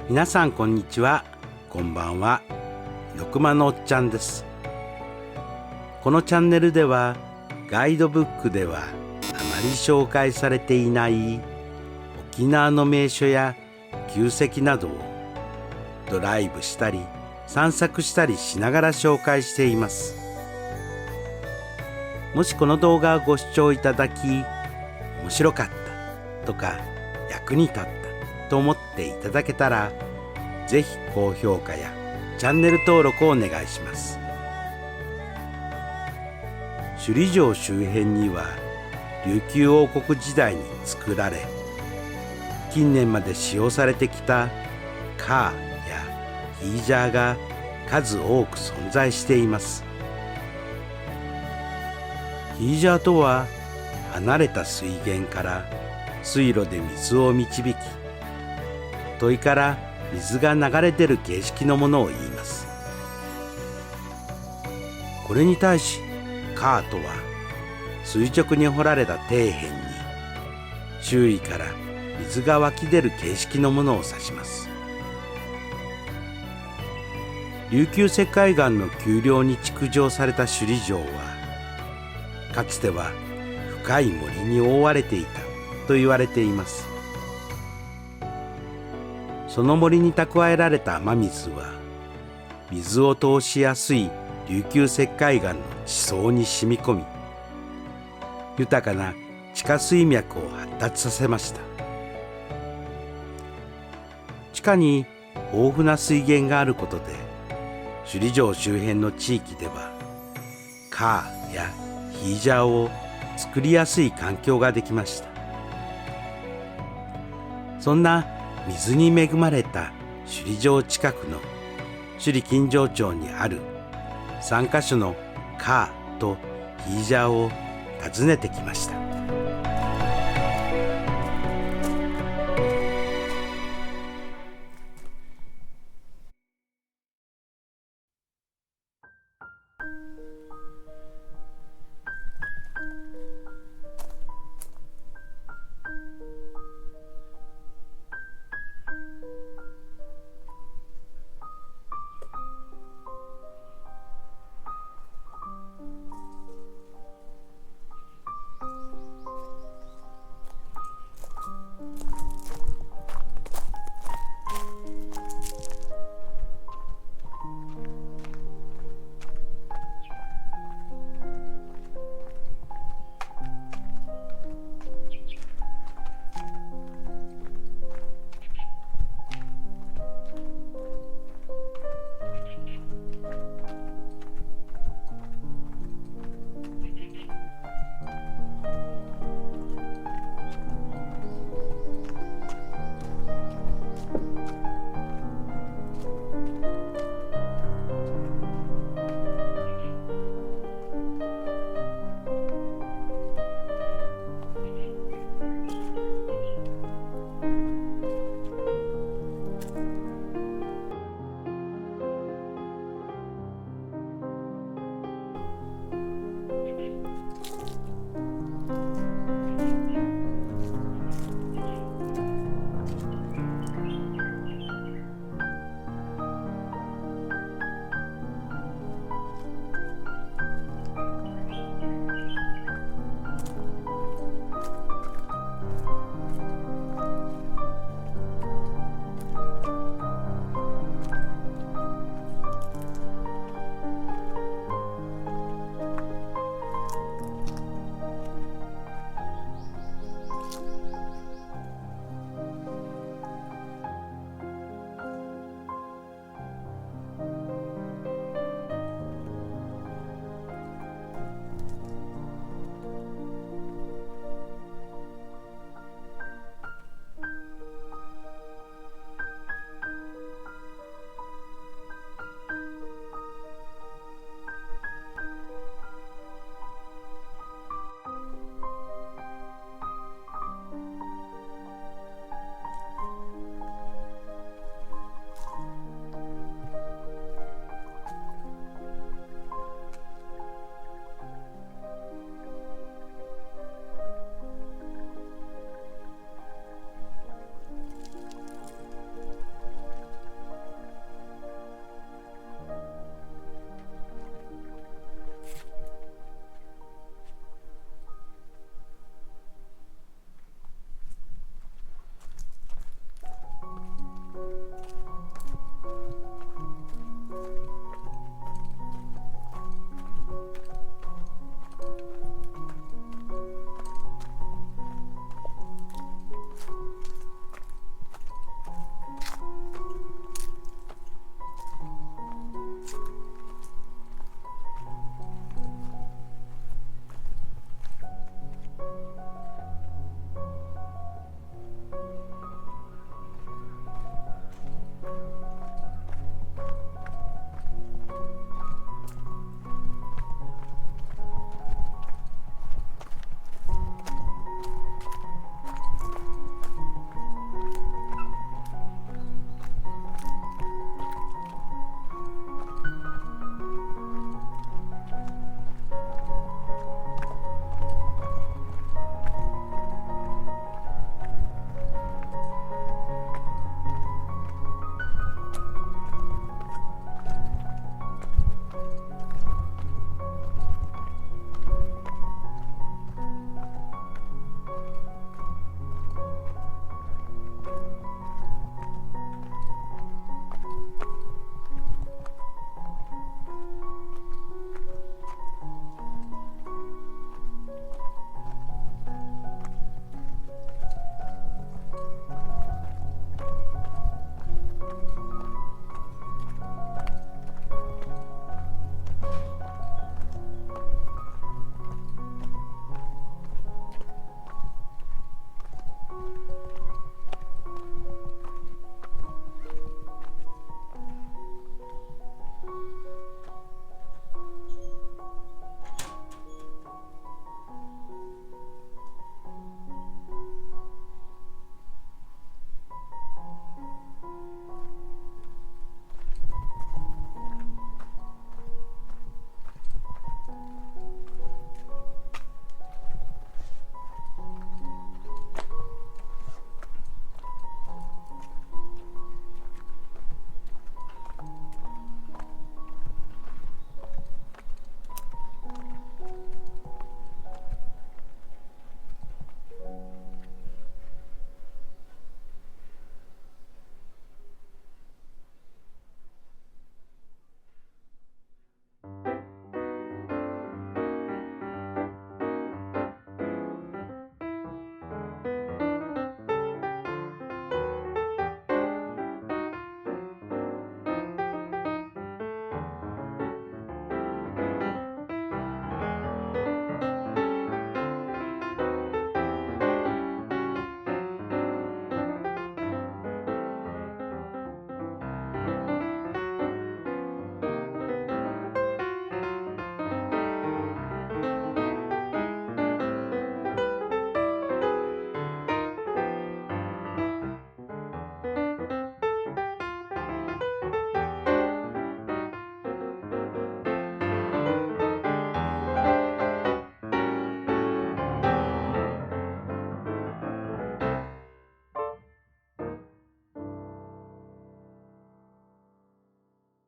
皆さんこんにちは、こんばんは。猪熊のおっちゃんです。このチャンネルではガイドブックではあまり紹介されていない沖縄の名所や旧跡などをドライブしたり散策したりしながら紹介しています。もしこの動画をご視聴いただき面白かったとか役に立ったと思っていただけたら、ぜひ高評価やチャンネル登録をお願いします。首里城周辺には琉球王国時代に作られ、近年まで使用されてきたカーやヒージャーが数多く存在しています。ヒージャーとは離れた水源から水路で水を導き、問いから水が流れ出る形式のものを言います。これに対しカーとは垂直に掘られた底辺に周囲から水が湧き出る形式のものを指します。琉球石灰岩の丘陵に築城された首里城は、かつては深い森に覆われていたと言われています。その森に蓄えられた雨水は、水を通しやすい琉球石灰岩の地層に染み込み、豊かな地下水脈を発達させました。地下に豊富な水源があることで、首里城周辺の地域ではカーやヒージャーを作りやすい環境ができました。そんな水に恵まれた首里城近くの首里金城町にある3カ所のカーとヒージャーを訪ねてきました。